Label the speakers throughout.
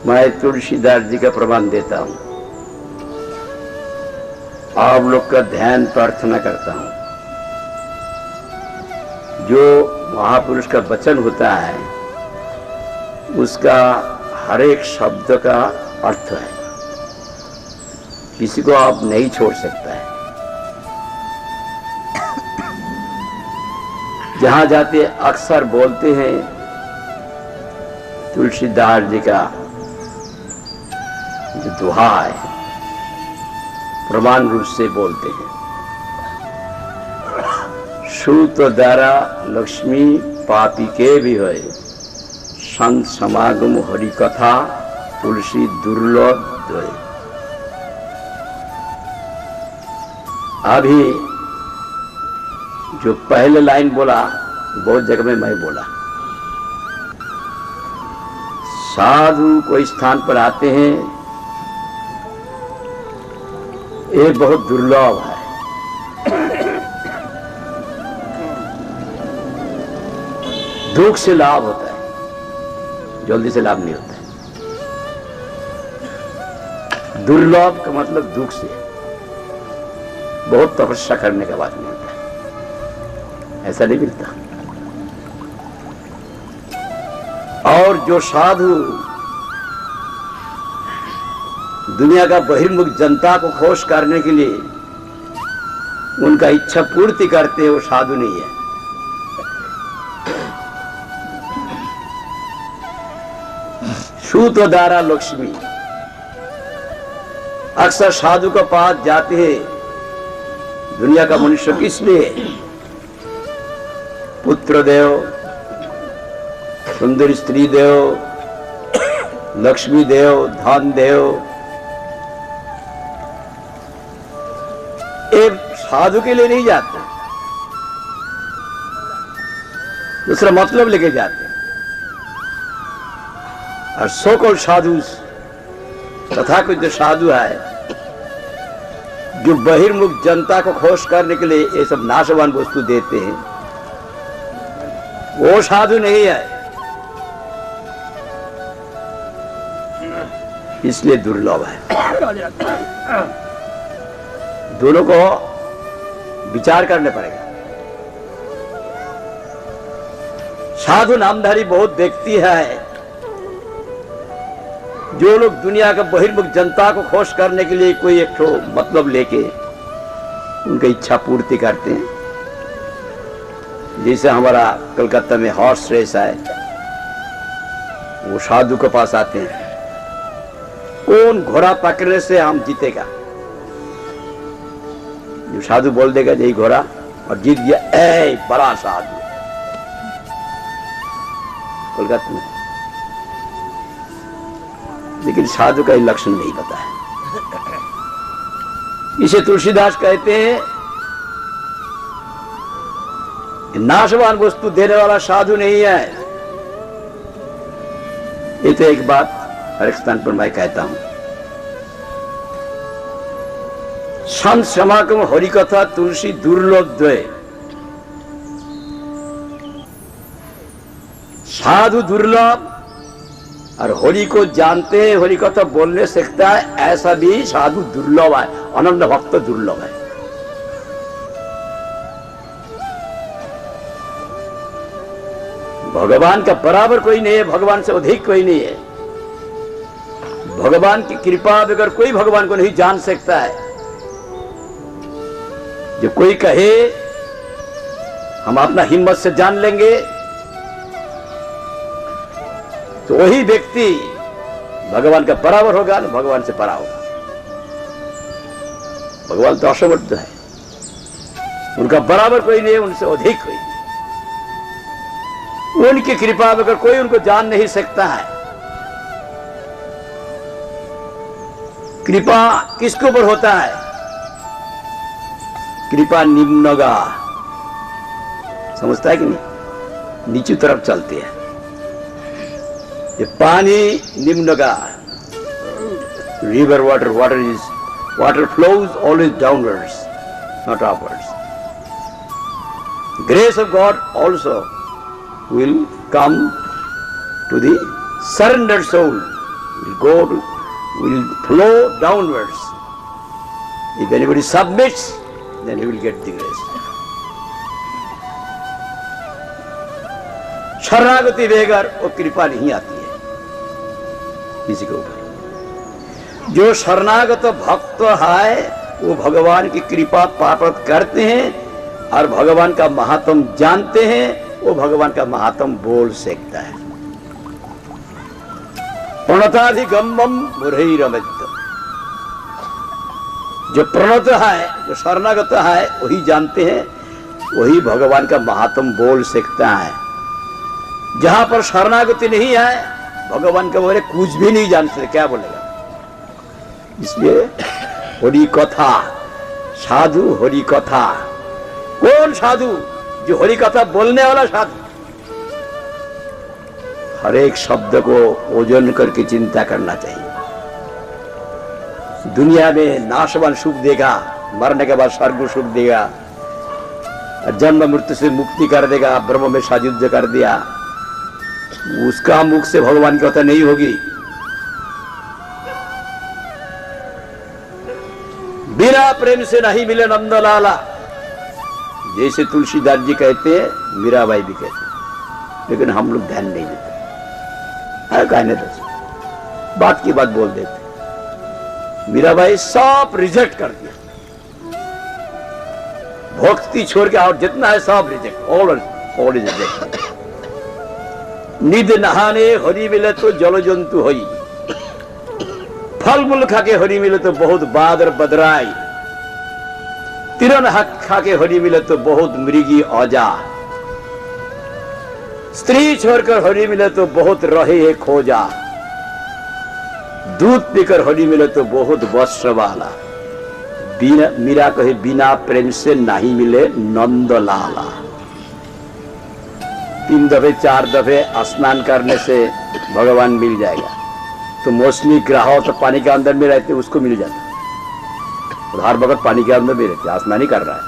Speaker 1: मैं तुलसीदास जी का प्रमाण देता हूं, आप लोग का ध्यान प्रार्थना करता हूं। जो महापुरुष का वचन होता है उसका हर एक शब्द का अर्थ है, किसी को आप नहीं छोड़ सकता है। जहां जाते अक्सर बोलते हैं तुलसीदास जी का जो दोहा है, प्रमाण रूप से बोलते हैं। सूत द्वारा लक्ष्मी पापी के भी है, संत समागम हरि कथा तुलसी दुर्लभ द्वय। अभी जो पहले लाइन बोला बहुत जगह में मैं बोला, साधु कोई स्थान पर आते हैं, ये बहुत दुर्लभ है। दुख से लाभ होता है, जल्दी से लाभ नहीं होता है। दुर्लभ का मतलब दुख से, बहुत तपस्या करने के बाद मिलता है, ऐसा नहीं मिलता। और जो साधु दुनिया का बहिर्मुख जनता को खुश करने के लिए उनका इच्छा पूर्ति करते हैं, वो साधु नहीं है। सूत द्वारा लक्ष्मी, अक्सर साधु के पास जाते हैं दुनिया का मनुष्य किस लिए? पुत्र देव, सुंदर स्त्री देव, लक्ष्मी देव, धन देव। एक साधु के लिए नहीं जाते, दूसरा मतलब लेके जाते। और सो कौन साधु, तथा कुछ जो साधु है जो बहिर्मुख जनता को खुश करने के लिए ये सब नाशवान वस्तु देते हैं, वो साधु नहीं है, इसलिए दुर्लभ है। दोनों को विचार करने पड़ेगा। साधु नामधारी बहुत व्यक्ति है जो लोग दुनिया के बहिर्मुख जनता को खुश करने के लिए कोई एक ठो मतलब लेके उनकी इच्छा पूर्ति करते हैं। जैसे हमारा कलकत्ता में हॉर्स रेस है, वो साधु के पास आते हैं, कौन घोड़ा पकड़ने से हम जीतेगा। जो साधु बोल देगा यही घोड़ा और जीत गया, ऐ बड़ा साधु। कोलकाता में लेकिन साधु का लक्षण नहीं पता है। इसे तुलसीदास कहते हैं नाशवान वस्तु देने वाला साधु नहीं है। ये तो एक बात हर एक स्थान पर मैं कहता हूं। संत समागम हरि कथा तुलसी दुर्लभ द्वय। साधु दुर्लभ और हरि को जानते हैं, हरि कथा बोलने सीखता है, ऐसा भी साधु दुर्लभ है, अनंत भक्त दुर्लभ है। भगवान का बराबर कोई नहीं है, भगवान से अधिक कोई नहीं है। भगवान की कृपा बगैर कोई भगवान को नहीं जान सकता है। जो कोई कहे हम अपना हिम्मत से जान लेंगे, तो वही व्यक्ति भगवान का बराबर होगा, भगवान से परा होगा। भगवान तो असमर्थ है, उनका बराबर कोई नहीं है, उनसे अधिक कोई नहीं। उनकी कृपा बगैर कोई उनको जान नहीं सकता है। कृपा किसके ऊपर होता है? कृपा निम्नगा, समझता है कि नहीं? नीचे तरफ चलती है। ये पानी निम्नगा, river water flows always downwards, not upwards. Grace of God also will come to the surrendered soul will flow downwards. If anybody submits, then he will get the grace. शरणागति बगैर वो कृपा नहीं आती है किसी के ऊपर। जो शरणागत भक्त है वो भगवान की कृपा प्राप्त करते हैं और भगवान का महात्म जानते हैं, वो भगवान का महात्म बोल सकता है। प्रणताधिगम्यम मुरैरमृत, जो प्रणत है, जो शरणागत है, वही जानते हैं, वही भगवान का महात्म बोल सकता है। जहां पर शरणागति नहीं है, भगवान के बारे कुछ भी नहीं जानते, क्या बोलेगा। इसलिए हरि कथा, साधु हरि कथा। कौन साधु? जो हरि कथा बोलने वाला साधु। हर एक शब्द को ओजन करके चिंता करना चाहिए। दुनिया में नाशवान सुख देगा, मरने के बाद स्वर्ग सुख देगा, जन्म मृत्यु से मुक्ति कर देगा, ब्रह्म में सायुज्य कर दिया, उसका मुख से भगवान की कथा नहीं होगी। बिना प्रेम से नहीं मिले नंदलाला, जैसे तुलसीदास जी कहते हैं, मीराबाई भी कहते हैं, लेकिन हम लोग ध्यान नहीं देते, कहने दो, बात की बात बोल देते। मीराबाई सब रिजेक्ट कर दिया, भक्ति छोड़ के और जितना है सब रिजेक्ट, ऑल रिजेक्ट। निद नहाने हरि मिले तो जल जंतु होई, फल मूल खा के हरि मिले तो बहुत बादर बदराई, तिरन हक खा के हरि मिले तो बहुत मृगी औजा, स्त्री छोड़कर हरि मिले तो बहुत रहे है खोजा, दूध पीकर हरि मिले तो बहुत वस्त्र वाला। मीरा कहे बिना प्रेम से नहीं मिले नंद लाला। 3 दफे 4 दफे स्नान करने से भगवान मिल जाएगा। तो मौसमी ग्राह तो पानी के अंदर में रहते, उसको मिल जाता। हर वक्त पानी के अंदर भी रहते, स्नान नहीं कर रहा है,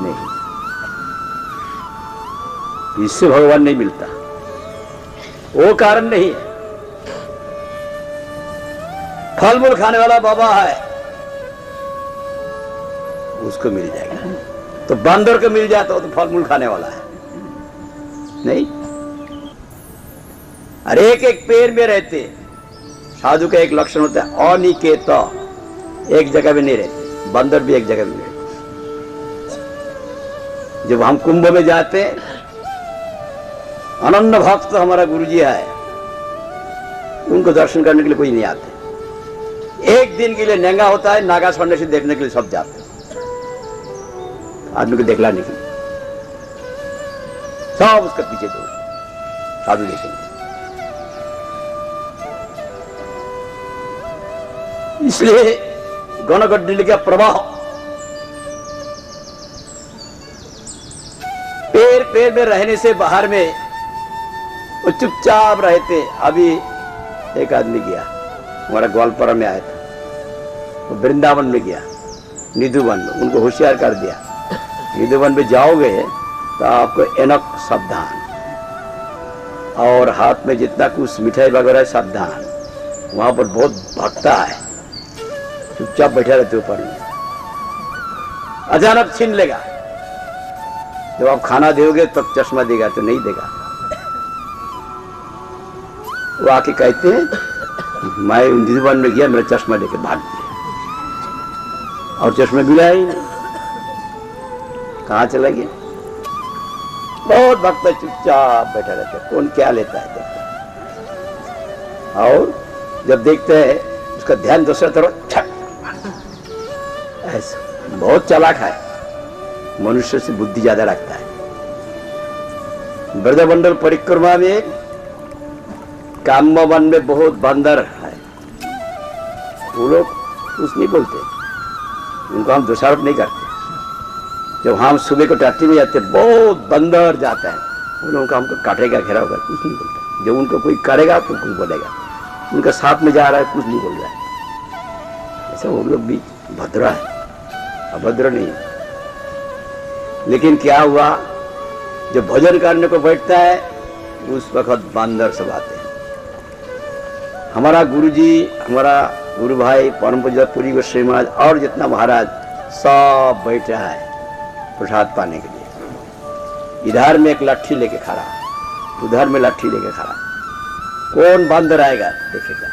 Speaker 1: नहीं, इससे भगवान नहीं मिलता, वो कारण नहीं है। फल मूल खाने वाला बाबा है, उसको मिल जाएगा। तो बंदर को मिल जाता हो तो फल मूल खाने वाला है नहीं। और एक एक पेड़ में रहते। साधु का एक लक्षण होता है अनिकेत, एक जगह में नहीं रहते। बंदर भी एक जगह में नहीं रहते। जब हम कुंभ में जाते, अनन्य भक्त हमारा गुरुजी है, उनको दर्शन करने के लिए कोई नहीं आते। एक दिन के लिए नंगा होता है, नागा छोड़ने से देखने के लिए सब जाते, आदमी को देखला नहीं, सब उसके पीछे दौड़ साधु देखेंगे। इसलिए गणगड्डली का प्रवाह पेड़ पेड़ में रहने से बाहर में वो चुपचाप रहते। अभी एक आदमी गया, हमारा ग्वालपारा में आया था, वो वृंदावन में गया, निधुवन में, उनको होशियार कर दिया, निधुवन में जाओगे तो आपको एनक सावधान, और हाथ में जितना कुछ मिठाई वगैरह सावधान, वहां पर बहुत भक्ता है, चुपचाप बैठे रहते ऊपर में, अचानक छीन लेगा। जब आप खाना दोगे तब चश्मा देगा, तो नहीं देगा। वो आके कहते हैं मैं निधुवन में गया, मेरा चश्मा लेके भाग गया, और चश्मा मिला ही नहीं, कहाँ चला गया। बहुत भक्त चुपचाप बैठा रहता है, कौन क्या लेता है देखते। और जब देखते हैं उसका ध्यान दूसरा तरफ, ऐसा बहुत चालाक है, मनुष्य से बुद्धि ज्यादा रखता है। ब्रजमंडल परिक्रमा में काम्यवन में बहुत बंदर है, वो लोग कुछ नहीं बोलते, उनको हम दोषारोप नहीं करते। जब हम सुबह को टाटी में जाते, बहुत बंदर जाता है, उन लोगों का हमको काटेगा, घेरा होगा, कुछ नहीं बोलता। जब उनको कोई करेगा तो कुछ बोलेगा, उनका साथ में जा रहा है, कुछ नहीं बोल रहा है। ऐसा वो लोग भी भद्र है, अभद्र नहीं। लेकिन क्या हुआ, जब भजन करने को बैठता है, उस वक्त बंदर सब आते हैं, हमारा गुरुजी, हमारा गुरु भाई परम पूज्य पुरी गोस्वामी महाराज और जितना महाराज सब बैठा है प्रसाद पाने के लिए। इधर में एक लाठी लेके खड़ा, उधर में लाठी लेके खड़ा। कौन बंदर आएगा देखेगा।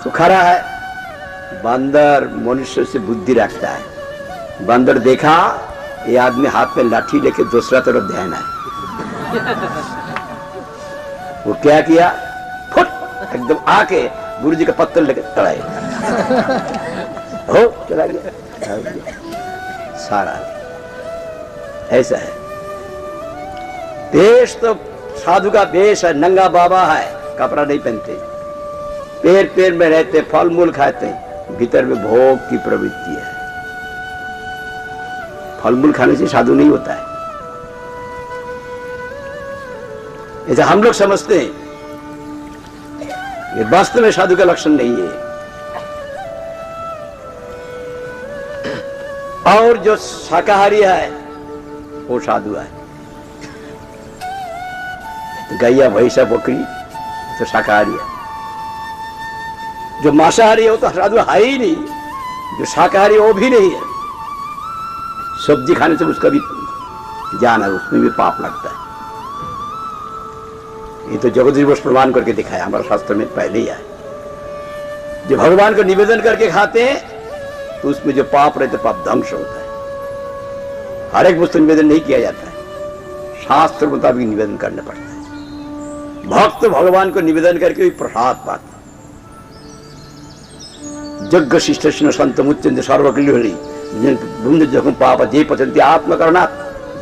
Speaker 1: तो खड़ा है बंदर, मनुष्य से बुद्धि रखता है। बंदर देखा ये आदमी हाथ में लाठी लेके दूसरा तरफ ध्यान है, वो क्या किया, फुट एकदम आके गुरु जी का पत्थर लेके तड़ाए, हो चला गया सारा। ऐसा है देश। तो साधु का वेश है, नंगा बाबा है, कपड़ा नहीं पहनते, पेड़ पेड़ में रहते, फल मूल खाते, भीतर में भोग की प्रवृत्ति है। फल मूल खाने से साधु नहीं होता है, ऐसा हम लोग समझते हैं। ये वास्तव में साधु का लक्षण नहीं है। और जो शाकाहारी है वो साधु है। गैया भैंसा बकरी तो शाकाहारी है। जो मांसाहारी है वो तो साधु है ही नहीं। जो शाकाहारी वो भी नहीं है। सब्जी खाने से उसका भी ज्ञान है, उसमें भी पाप लगता है। ये तो जगत दिवस प्रमाण करके दिखाया हमारा शास्त्र में पहले ही है। जो भगवान को निवेदन करके खाते हैं तो उसमें जो पाप रहते पाप ध्वंस होता है। हर एक वस्तु निवेदन नहीं किया जाता है, शास्त्र मुताबिक निवेदन करना पड़ता है। भक्त भगवान को निवेदन करके भी प्रसाद पाते। जग शिष्ट संत मुच्यंत सर्वकल्योहरि वृंद जखम पाप जे पचंती आत्मकरणा।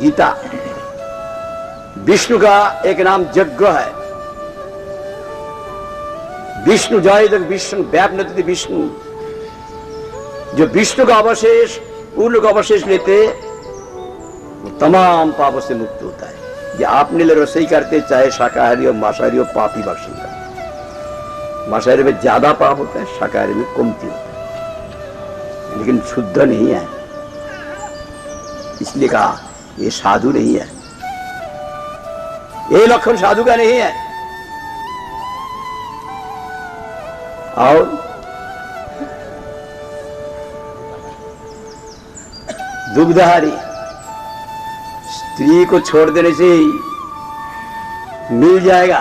Speaker 1: गीता। विष्णु का एक नाम यज्ञ है। विष्णु जय जग विष्णु व्यापनति विष्णु। जो विष्णु का अवशेष पूर्ण का अवशेष लेते वो तमाम पापों से मुक्त होता है। ये आपने लिए रसोई करते, चाहे शाकाहारी हो मांसाहारी हो, पाप ही भक्षण करते। मांसाहारी में ज्यादा पाप होता है, शाकाहारी में कमती होता है, लेकिन शुद्ध नहीं है। इसलिए कहा ये साधु नहीं है, ये लक्षण साधु का नहीं है। और दुग्धहारी, स्त्री को छोड़ देने से ही मिल जाएगा,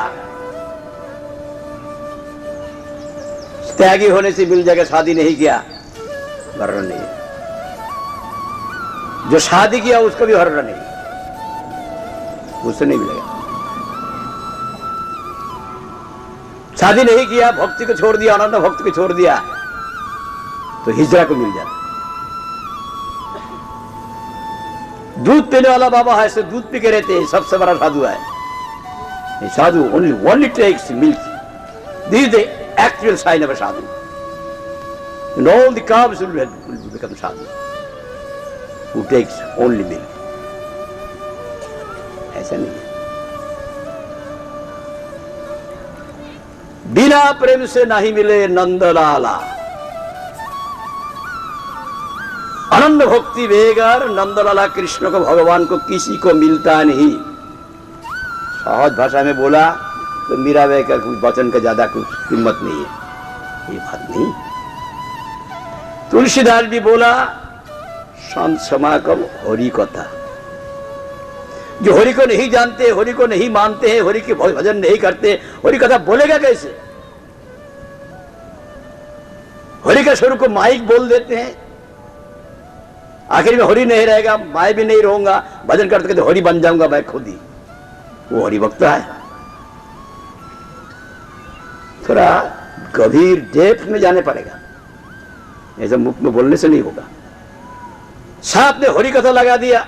Speaker 1: त्यागी होने से मिल जाएगा, शादी नहीं किया हर्रण नहीं। जो शादी किया उसको भी हर्रण नहीं, उससे नहीं मिलेगा। शादी नहीं किया, भक्ति को छोड़ दिया, अनंत भक्ति को छोड़ दिया तो हिजरा को मिल जाता। दूध पीने वाला बाबा है, से दूध पी के रहते हैं, सबसे बड़ा साधु है। ये साधु only takes milk. This is the actual sign of a sadhu. And all the calves will become sadhu. Who takes only milk. ऐसा नहीं है। बिना प्रेम से नहीं मिले नंदलाला। आनंद भक्ति बेगर नंदलाला कृष्ण को, भगवान को किसी को मिलता नहीं। सहज भाषा में बोला तो मीराबाई का कुछ वचन का ज्यादा कुछ कीमत नहीं है, ये बात नहीं। तुलसीदास भी बोला संत समागम हरि कथा। जो हरि को नहीं जानते, हरि को नहीं मानते हैं, हरि के भजन नहीं करते, हरि कथा बोलेगा कैसे? हरि के स्वरूप को माइक बोल देते हैं, आखिर में हरि नहीं रहेगा, मैं भी नहीं रहूंगा, भजन करते करते हरि बन जाऊंगा मैं खुद ही। वो हरि भक्त है। थोड़ा गंभीर डेप्थ में जाने पड़ेगा, ऐसा मुख में बोलने से नहीं होगा। साथ में हरि कथा लगा दिया।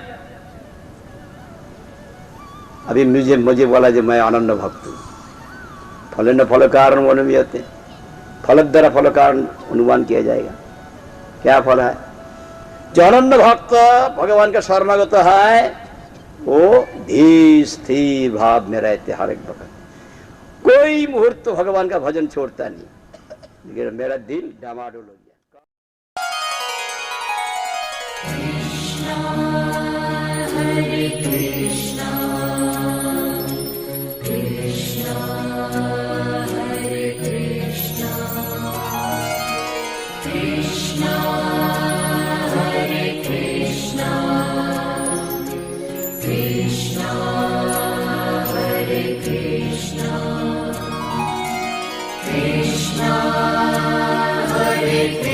Speaker 1: अभी मुझे बोला जो मैं आनंद भक्त हूं। फल न फल कारण अनुमीयते, फल द्वारा फल कारण अनुमान किया जाएगा। क्या फल है? जो आनंद भक्त भगवान का शरणागत है वो धीर स्थिर भाव में रहते हर एक वक्त। कोई मुहूर्त तो भगवान का भजन छोड़ता नहीं। लेकिन मेरा दिल डामाडोल हो गया।
Speaker 2: Hare Krishna, Krishna Krishna